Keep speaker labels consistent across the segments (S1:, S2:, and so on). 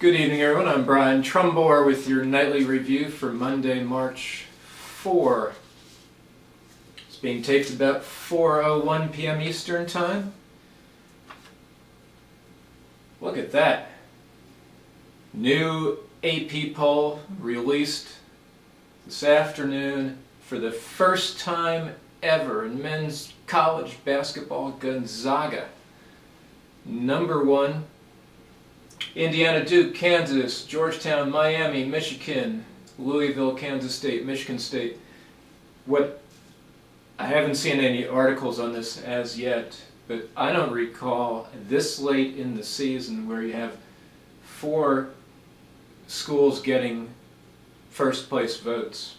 S1: Good evening, everyone. I'm Brian Trumbore with your nightly review for Monday, March 4. It's being taped about 4:01 p.m. Eastern Time. Look at that. New AP poll released this afternoon for the first time ever in men's college basketball. Gonzaga, number one. Indiana, Duke, Kansas, Georgetown, Miami, Michigan, Louisville, Kansas State, Michigan State. I haven't seen any articles on this as yet, but I don't recall this late in the season where you have 4 schools getting first place votes.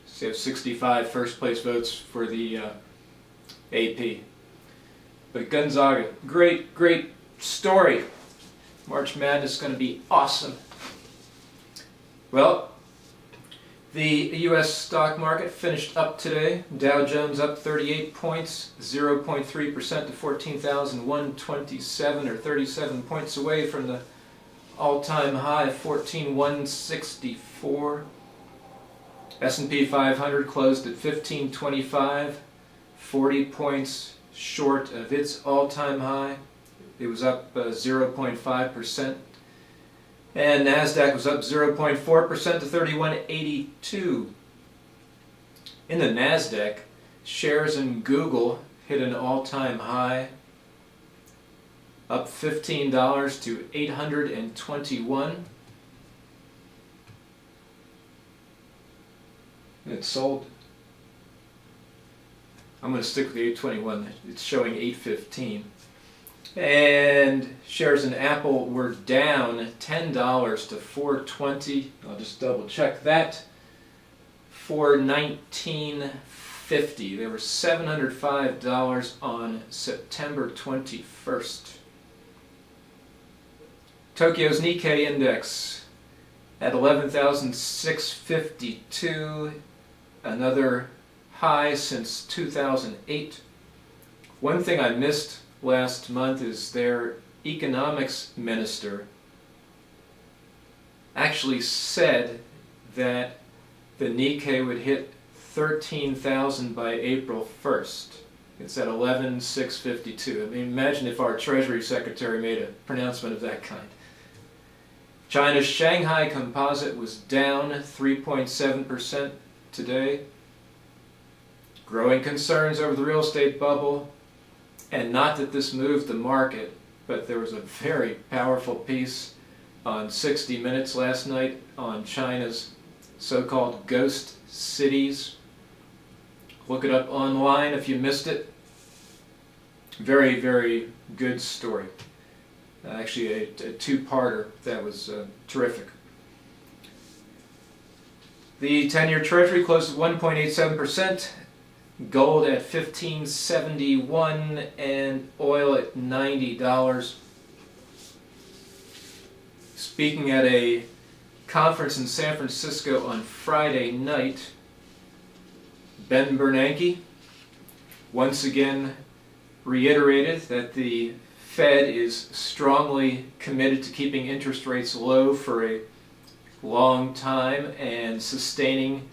S1: So you have 65 first place votes for the AP. But Gonzaga, great story. March Madness is going to be awesome. Well, the U.S. stock market finished up today. Dow Jones up 38 points, 0.3% to 14,127, or 37 points away from the all-time high of 14,164. S&P 500 closed at 1525, 40 points short of its all-time high. It was up 0.5%, and NASDAQ was up 0.4% to 3182. In the NASDAQ, shares in Google hit an all-time high, up $15 to 821. It sold. I'm going to stick with the 821. It's showing 815. And shares in Apple were down $10 to 420. I'll just double check that. 419.50. They were $705 on September 21st. Tokyo's Nikkei index at 11,652, another high since 2008. One thing I missed last month is their economics minister actually said that the Nikkei would hit 13,000 by April 1st. It's at 11,652. I mean, imagine if our Treasury Secretary made a pronouncement of that kind. China's Shanghai Composite was down 3.7% today. Growing concerns over the real estate bubble. And not that this moved the market, but there was a very powerful piece on 60 Minutes last night on China's so-called ghost cities. Look it up online if you missed it. Very good story. Actually a two-parter that was terrific. The 10-year Treasury closed at 1.87%. Gold at $15.71 and oil at $90. Speaking at a conference in San Francisco on Friday night, Ben Bernanke once again reiterated that the Fed is strongly committed to keeping interest rates low for a long time and sustaining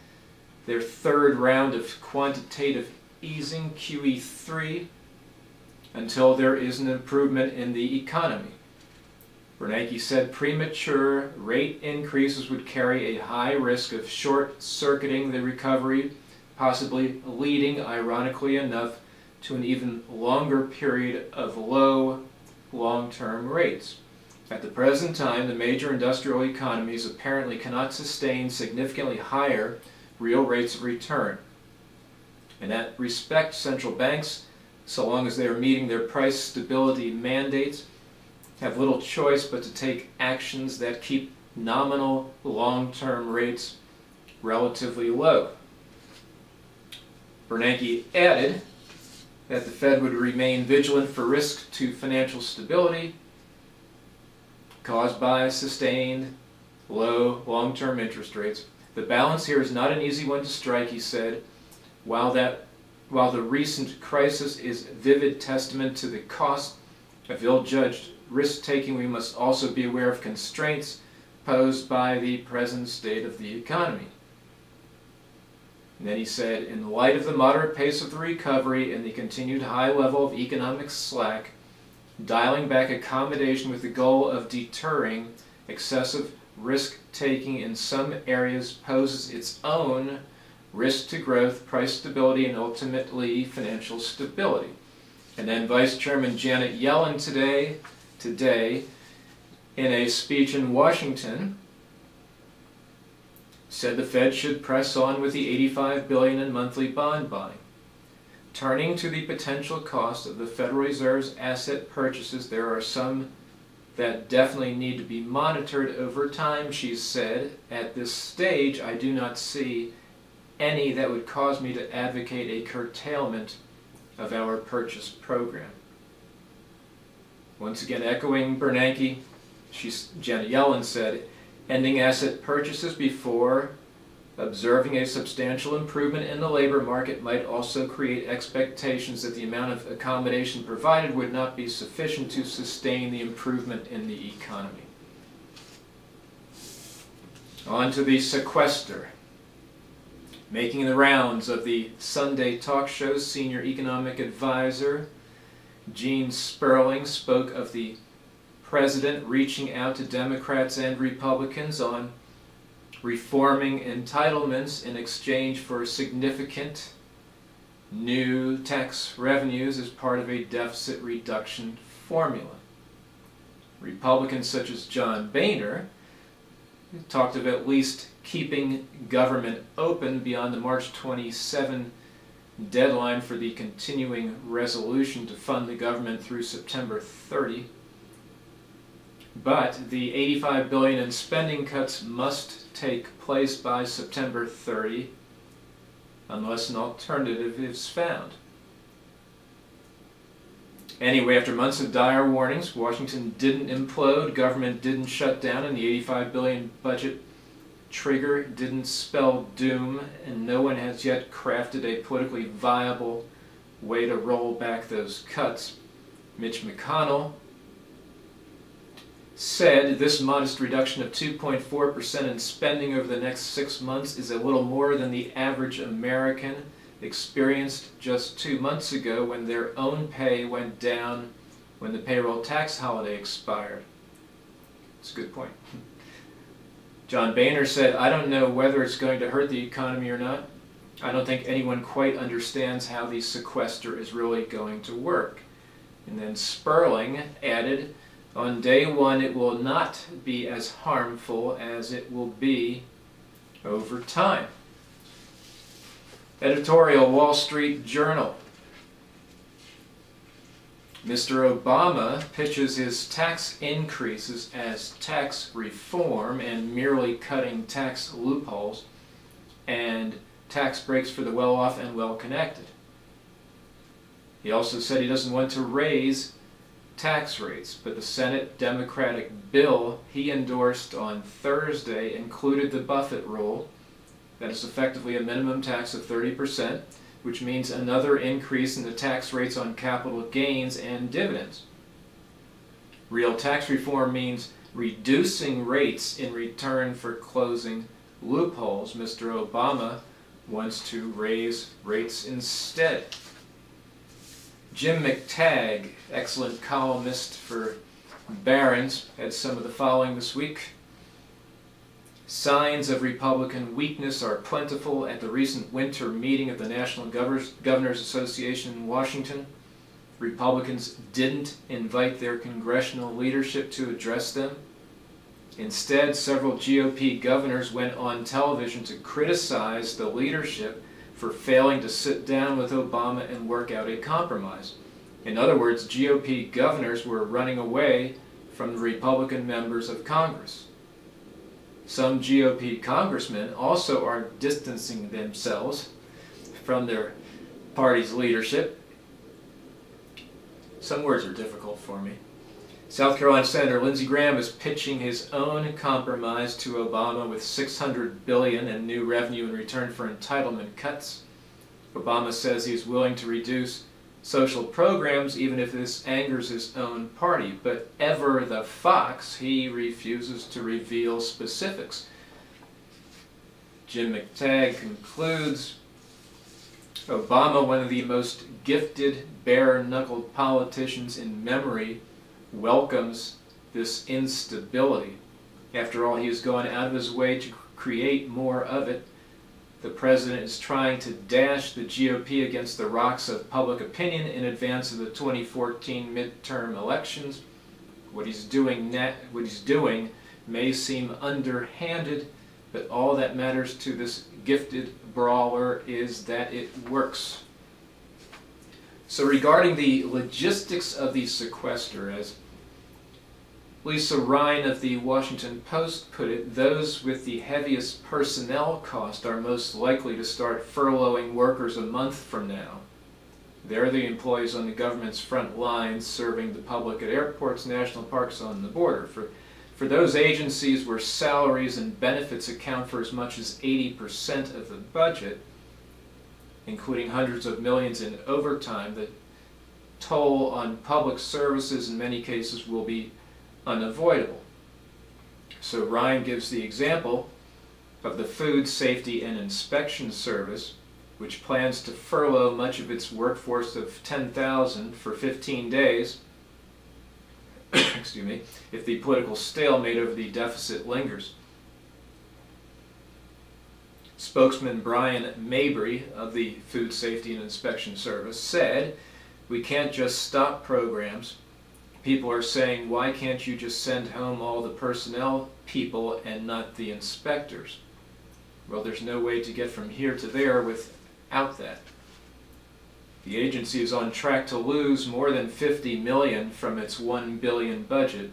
S1: their third round of quantitative easing, QE3, until there is an improvement in the economy. Bernanke said premature rate increases would carry a high risk of short-circuiting the recovery, possibly leading, ironically enough, to an even longer period of low long-term rates. At the present time, the major industrial economies apparently cannot sustain significantly higher real rates of return. In that respect, central banks, so long as they are meeting their price stability mandates, have little choice but to take actions that keep nominal long-term rates relatively low. Bernanke added that the Fed would remain vigilant for risk to financial stability caused by sustained low long-term interest rates. The balance here is not an easy one to strike, he said. While the recent crisis is vivid testament to the cost of ill-judged risk-taking, we must also be aware of constraints posed by the present state of the economy. And then he said, in the light of the moderate pace of the recovery and the continued high level of economic slack, dialing back accommodation with the goal of deterring excessive risk-taking in some areas poses its own risk to growth, price stability, and ultimately financial stability. And then Vice Chairman Janet Yellen today, in a speech in Washington, said the Fed should press on with the $85 billion in monthly bond buying. Turning to the potential cost of the Federal Reserve's asset purchases, there are some that definitely need to be monitored over time, she said. At this stage, I do not see any that would cause me to advocate a curtailment of our purchase program. Once again, echoing Bernanke, Janet Yellen said, ending asset purchases before observing a substantial improvement in the labor market might also create expectations that the amount of accommodation provided would not be sufficient to sustain the improvement in the economy. On to the sequester. Making the rounds of the Sunday talk shows, senior economic advisor Gene Sperling spoke of the president reaching out to Democrats and Republicans on reforming entitlements in exchange for significant new tax revenues as part of a deficit reduction formula. Republicans such as John Boehner talked of at least keeping government open beyond the March 27 deadline for the continuing resolution to fund the government through September 30. But the $85 billion in spending cuts must take place by September 30 unless an alternative is found. Anyway, after months of dire warnings, Washington didn't implode, government didn't shut down, and the $85 billion budget trigger didn't spell doom, and no one has yet crafted a politically viable way to roll back those cuts. Mitch McConnell said this modest reduction of 2.4% in spending over the next 6 months is a little more than the average American experienced just 2 months ago when their own pay went down when the payroll tax holiday expired. That's a good point. John Boehner said, I don't know whether it's going to hurt the economy or not. I don't think anyone quite understands how the sequester is really going to work. And then Sperling added, on day one it will not be as harmful as it will be over time. Editorial, Wall Street Journal. Mr. Obama pitches his tax increases as tax reform and merely cutting tax loopholes and tax breaks for the well-off and well-connected. He also said he doesn't want to raise tax rates, but the Senate Democratic bill he endorsed on Thursday included the Buffett rule, that is effectively a minimum tax of 30%, which means another increase in the tax rates on capital gains and dividends. Real tax reform means reducing rates in return for closing loopholes. Mr. Obama wants to raise rates instead. Jim McTagg, excellent columnist for Barron's, had some of the following this week. Signs of Republican weakness are plentiful at the recent winter meeting of the National Governors Association in Washington. Republicans didn't invite their congressional leadership to address them. Instead, several GOP governors went on television to criticize the leadership for failing to sit down with Obama and work out a compromise. In other words, GOP governors were running away from the Republican members of Congress. Some GOP congressmen also are distancing themselves from their party's leadership. Some words are difficult for me. South Carolina Senator Lindsey Graham is pitching his own compromise to Obama with $600 billion in new revenue in return for entitlement cuts. Obama says he is willing to reduce social programs, even if this angers his own party. But ever the fox, he refuses to reveal specifics. Jim McTagg concludes, Obama, one of the most gifted, bare-knuckled politicians in memory, welcomes this instability. After all, he has gone out of his way to create more of it. The president is trying to dash the GOP against the rocks of public opinion in advance of the 2014 midterm elections. What he's doing may seem underhanded, but all that matters to this gifted brawler is that it works. So regarding the logistics of the sequester, as Lisa Ryan of the Washington Post put it, those with the heaviest personnel cost are most likely to start furloughing workers a month from now. They're the employees on the government's front lines serving the public at airports, national parks, on the border. For those agencies where salaries and benefits account for as much as 80% of the budget, including hundreds of millions in overtime, the toll on public services in many cases will be unavoidable. So Ryan gives the example of the Food Safety and Inspection Service, which plans to furlough much of its workforce of 10,000 for 15 days excuse me, if the political stalemate over the deficit lingers. Spokesman Brian Mabry of the Food Safety and Inspection Service said, "We can't just stop programs. People are saying, why can't you just send home all the personnel people and not the inspectors?" Well, there's no way to get from here to there without that. The agency is on track to lose more than $50 million from its $1 billion budget.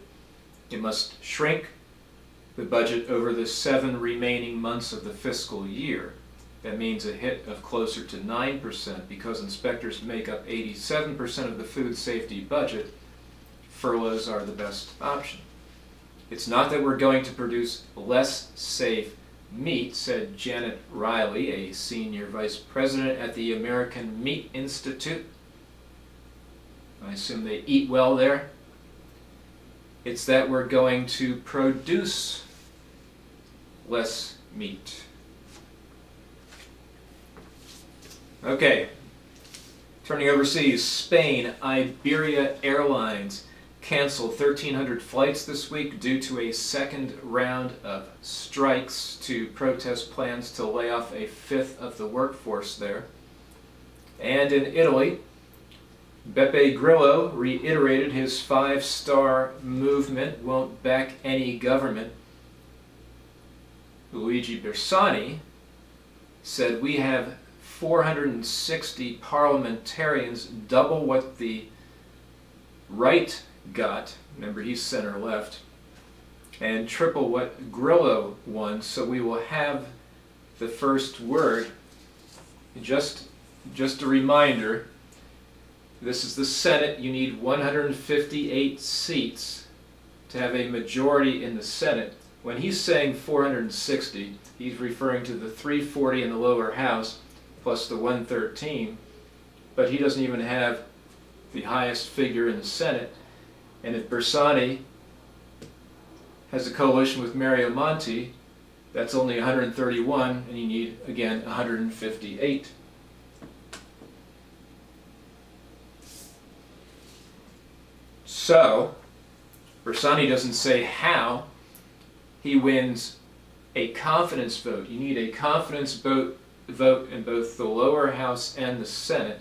S1: It must shrink the budget over the 7 remaining months of the fiscal year. That means a hit of closer to 9% because inspectors make up 87% of the food safety budget. Furloughs are the best option. It's not that we're going to produce less safe meat, said Janet Riley, a senior vice president at the American Meat Institute. I assume they eat well there. It's that we're going to produce less meat. Okay, turning overseas, Spain, Iberia Airlines canceled 1,300 flights this week due to a second round of strikes to protest plans to lay off a fifth of the workforce there. And in Italy, Beppe Grillo reiterated his 5-star movement won't back any government. Luigi Bersani said, "We have 460 parliamentarians, double what the right got," remember he's center left, "and triple what Grillo won, so we will have the first word." Just a reminder, this is the Senate. You need 158 seats to have a majority in the Senate. When he's saying 460, he's referring to the 340 in the lower house plus the 113, but he doesn't even have the highest figure in the Senate. And if Bersani has a coalition with Mario Monti, that's only 131, and you need, again, 158. So, Bersani doesn't say how he wins a confidence vote. You need a confidence vote in both the lower house and the Senate.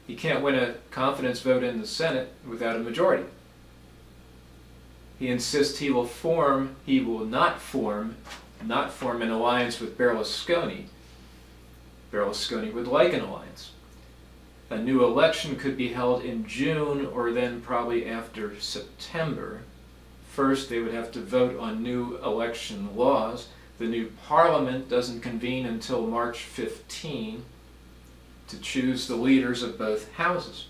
S1: He can't win a confidence vote in the Senate without a majority. He insists he will not form an alliance with Berlusconi. Berlusconi would like an alliance. A new election could be held in June or then probably after September. First, they would have to vote on new election laws. The new parliament doesn't convene until March 15 to choose the leaders of both houses.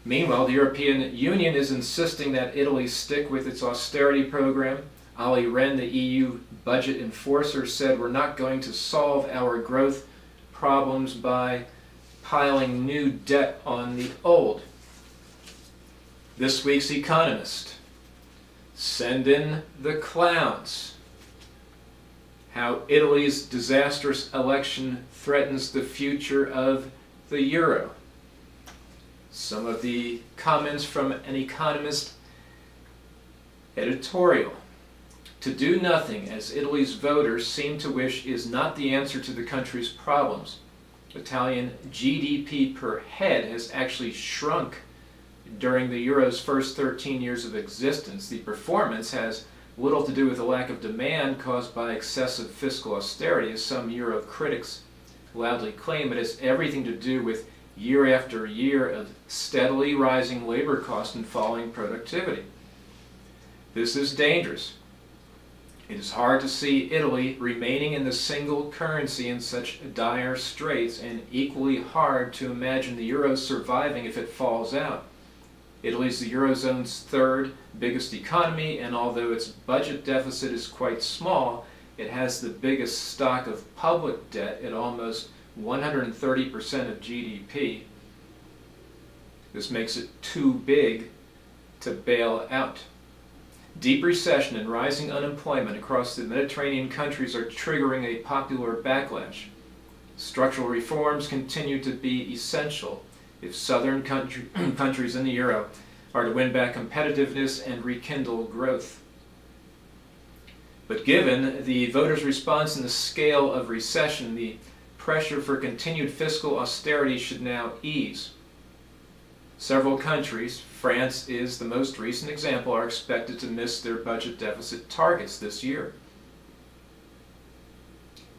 S1: Meanwhile, the European Union is insisting that Italy stick with its austerity program. Olli Rehn, the EU budget enforcer, said, "We're not going to solve our growth problems by piling new debt on the old. This week's Economist. Send in the clowns. How Italy's disastrous election threatens the future of the euro. Some of the comments from an Economist editorial. To do nothing, as Italy's voters seem to wish, is not the answer to the country's problems. Italian GDP per head has actually shrunk during the euro's first 13 years of existence. The performance has little to do with a lack of demand caused by excessive fiscal austerity, as some euro critics loudly claim. It has everything to do with year after year of steadily rising labor costs and falling productivity. This is dangerous. It is hard to see Italy remaining in the single currency in such dire straits, and equally hard to imagine the euro surviving if it falls out. Italy is the Eurozone's third biggest economy, and although its budget deficit is quite small, it has the biggest stock of public debt at almost 130% of GDP. This makes it too big to bail out. Deep recession and rising unemployment across the Mediterranean countries are triggering a popular backlash. Structural reforms continue to be essential if southern countries in the euro are to win back competitiveness and rekindle growth. But given the voters' response and the scale of recession, the pressure for continued fiscal austerity should now ease. Several countries, France is the most recent example, are expected to miss their budget deficit targets this year.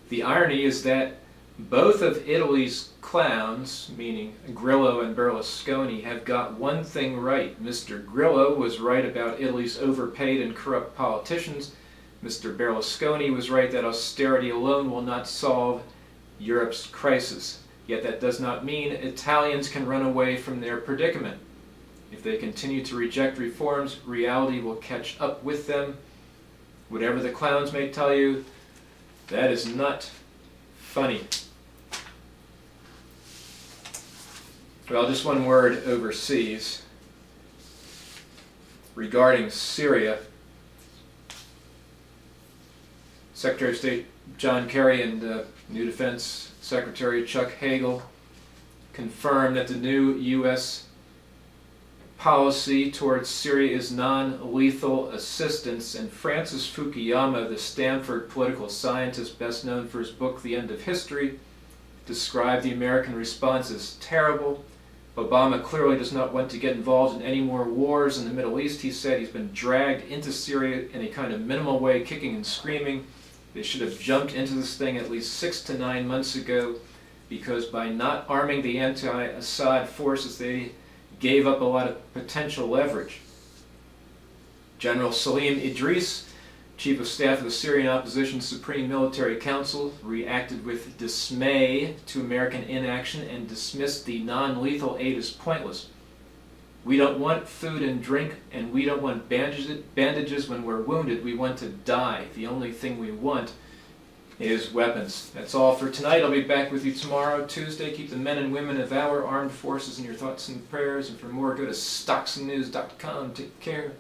S1: The irony is that both of Italy's clowns, meaning Grillo and Berlusconi, have got one thing right. Mr. Grillo was right about Italy's overpaid and corrupt politicians. Mr. Berlusconi was right that austerity alone will not solve Europe's crisis. Yet that does not mean Italians can run away from their predicament. If they continue to reject reforms, reality will catch up with them. Whatever the clowns may tell you, that is not funny. Well, just one word overseas regarding Syria. Secretary of State John Kerry and new Defense Secretary Chuck Hagel confirmed that the new U.S. policy towards Syria is non-lethal assistance, and Francis Fukuyama, the Stanford political scientist best known for his book The End of History, described the American response as terrible. Obama clearly does not want to get involved in any more wars in the Middle East. He said he's been dragged into Syria in a kind of minimal way, kicking and screaming. They should have jumped into this thing at least 6 to 9 months ago, because by not arming the anti-Assad forces, they gave up a lot of potential leverage. General Salim Idris, Chief of Staff of the Syrian Opposition Supreme Military Council, reacted with dismay to American inaction and dismissed the non-lethal aid as pointless. We don't want food and drink, and we don't want bandages when we're wounded. We want to die. The only thing we want is weapons. That's all for tonight. I'll be back with you tomorrow, Tuesday. Keep the men and women of our armed forces in your thoughts and prayers. And for more, go to stocksandnews.com. Take care.